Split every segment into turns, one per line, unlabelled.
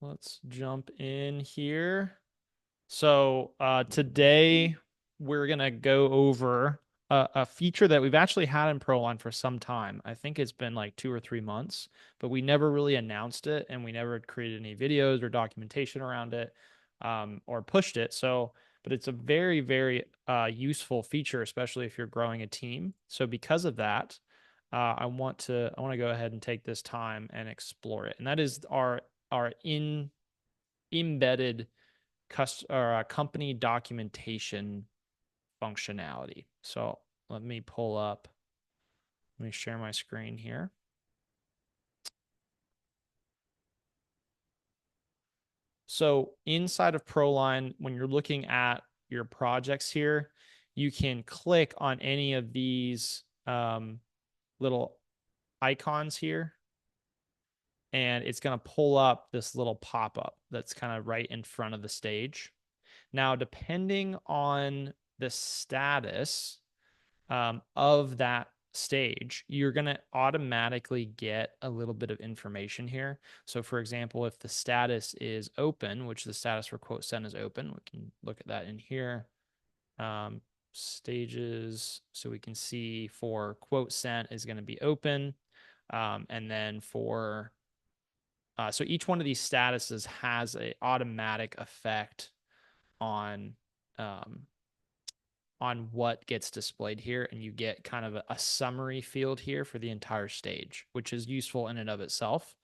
Let's jump in here. So today we're gonna go over a feature that we've actually had in ProLine for some time. I think it's been like 2 or 3 months, but we never really announced it and we never created any videos or documentation around it or pushed it. So, but it's a very, very useful feature, especially if you're growing a team. So because of that, I want to go ahead and take this time and explore it. And that is our embedded company documentation functionality. So let me pull up, let me share my screen here. So inside of ProLine, when you're looking at your projects here, you can click on any of these little icons here, and it's going to pull up this little pop-up that's kind of right in front of the stage. Now, depending on the status of that stage, you're going to automatically get a little bit of information here. So, for example, if the status is open, which the status for quote sent is open, we can look at that in here. Stages, so we can see for quote sent is going to be open. And then for so each one of these statuses has an automatic effect on um, on what gets displayed here, and you get kind of a summary field here for the entire stage, which is useful in and of itself.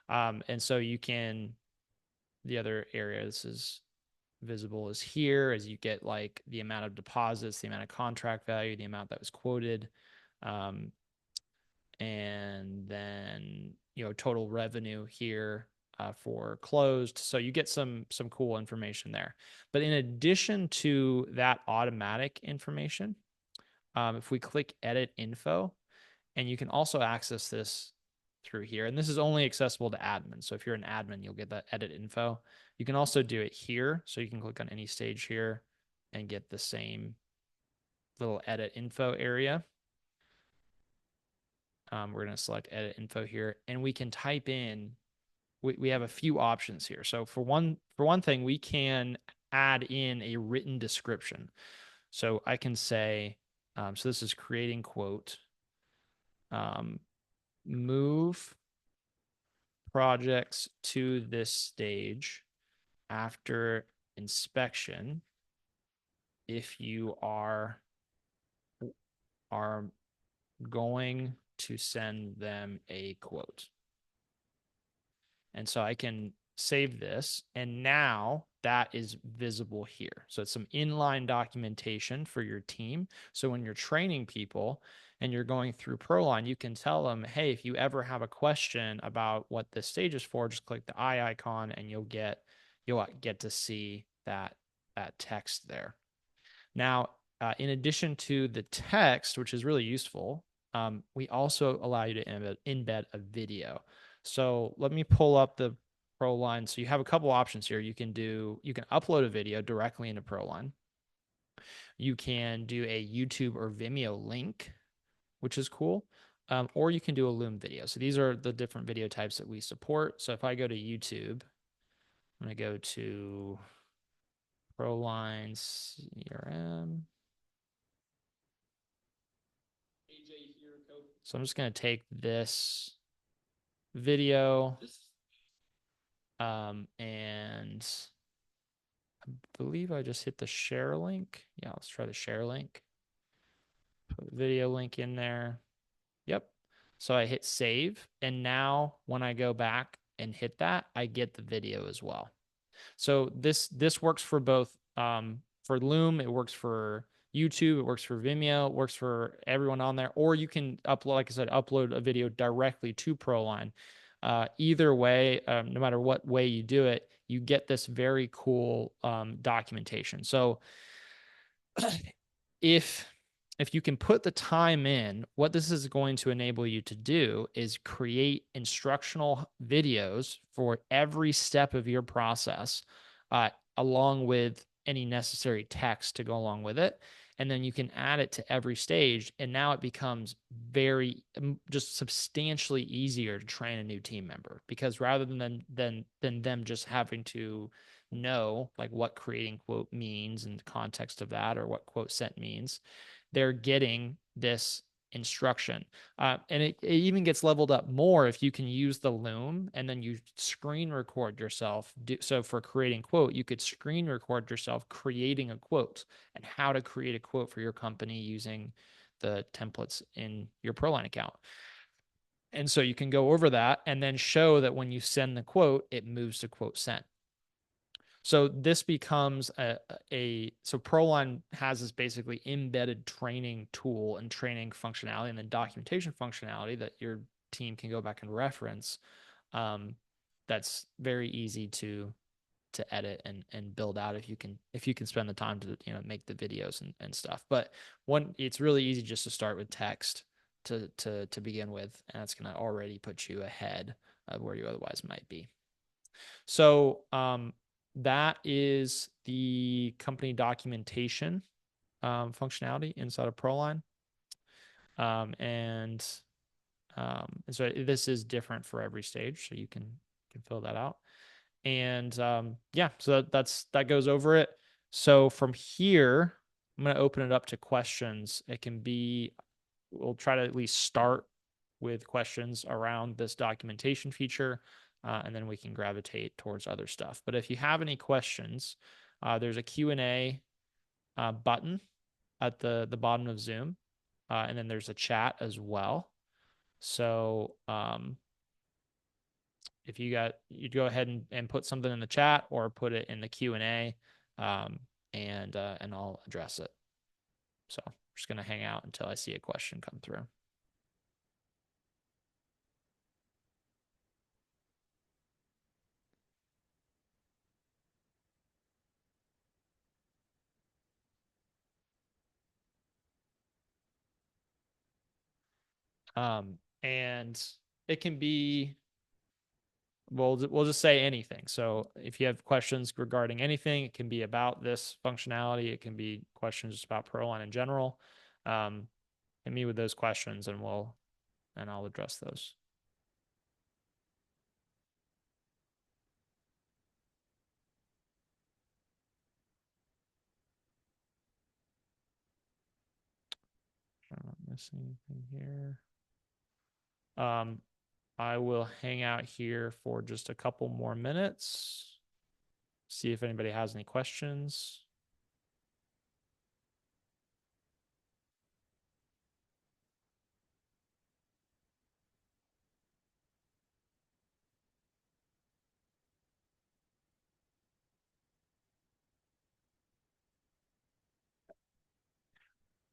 And so you can, the other area this is visible is here as you get like the amount of deposits, the amount of contract value, the amount that was quoted, um, and then total revenue here for closed. So you get some cool information there. But in addition to that automatic information, if we click edit info, and you can also access this through here, and this is only accessible to admins. So if you're an admin, you'll get that edit info. You can also do it here. So you can click on any stage here and get the same little edit info area. We're going to select edit info here, and we can type in. We have a few options here. So for one thing, we can add in a written description. So I can say, so this is creating quote, um, move projects to this stage after inspection if you are going to send them a quote. And so I can save this, and now that is visible here. So it's some inline documentation for your team. So when you're training people and you're going through ProLine, you can tell them, hey, if you ever have a question about what this stage is for, just click the eye icon and you'll get to see that text there. Now, in addition to the text, which is really useful, we also allow you to embed a video. So let me pull up the ProLine. So you have a couple options here. You can upload a video directly into ProLine. You can do a YouTube or Vimeo link, which is cool. Or you can do a Loom video. So these are the different video types that we support. So if I go to YouTube, I'm going to go to ProLine CRM. So I'm just going to take this video and I believe I just hit the share link. Yeah, let's try the share link. Put the video link in there. Yep. So I hit save, and now when I go back and hit that, I get the video as well. So this works for both for Loom, it works for YouTube, it works for Vimeo, it works for everyone on there, or you can upload, like I said, upload a video directly to ProLine. Either way, no matter what way you do it, you get this very cool documentation. So if you can put the time in, what this is going to enable you to do is create instructional videos for every step of your process, along with any necessary text to go along with it. and then you can add it to every stage, and now it becomes very just substantially easier to train a new team member, because rather than them just having to know like what creating quote means in the context of that, or what quote sent means, they're getting this instruction. And it even gets leveled up more if you can use the loom and then you screen record yourself. So for creating quote, you could screen record yourself creating a quote and how to create a quote for your company using the templates in your ProLine account. And so you can go over that and then show that when you send the quote, it moves to quote sent. So this becomes so ProLine has this basically embedded training tool and training functionality and then documentation functionality that your team can go back and reference. That's very easy to edit and build out if you can spend the time to make the videos and stuff. But it's really easy just to start with text to begin with, and that's going to already put you ahead of where you otherwise might be. So that is the company documentation functionality inside of ProLine. And so this is different for every stage, so you can fill that out. And yeah, so that goes over it. So from here, I'm going to open it up to questions. We'll try to at least start with questions around this documentation feature, and then we can gravitate towards other stuff. But if you have any questions, there's a Q&A button at the bottom of Zoom, and then there's a chat as well. So if you'd go ahead and put something in the chat or put it in the Q&A, and I'll address it. So I'm just going to hang out until I see a question come through. And it can be, we'll just say anything. So if you have questions regarding anything, it can be about this functionality. It can be questions just about ProLine in general. Hit me with those questions and I'll address those. I'm not missing anything here. I will hang out here for just a couple more minutes, see if anybody has any questions.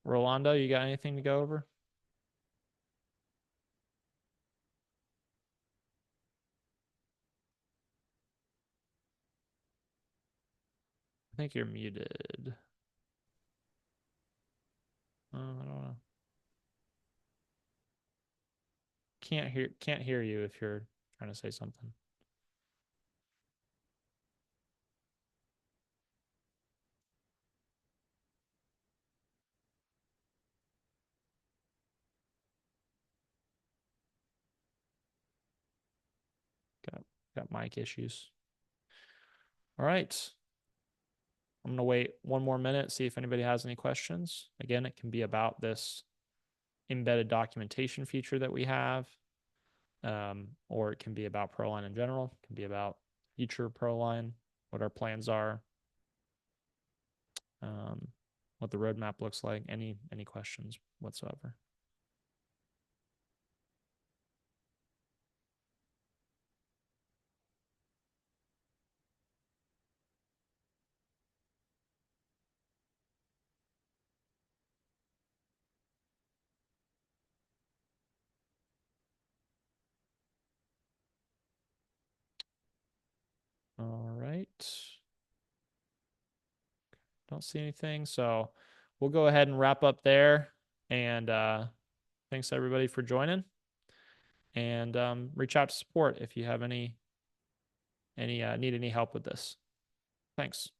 Rolando, you got anything to go over? I think you're muted. I don't know. Can't hear you if you're trying to say something. Got mic issues. All right. I'm going to wait one more minute, see if anybody has any questions. Again, it can be about this embedded documentation feature that we have, or it can be about ProLine in general. It can be about future ProLine, what our plans are, what the roadmap looks like. Any questions whatsoever. All right. Don't see anything. So we'll go ahead and wrap up there. And thanks everybody for joining. And reach out to support if you have any need any help with this. Thanks.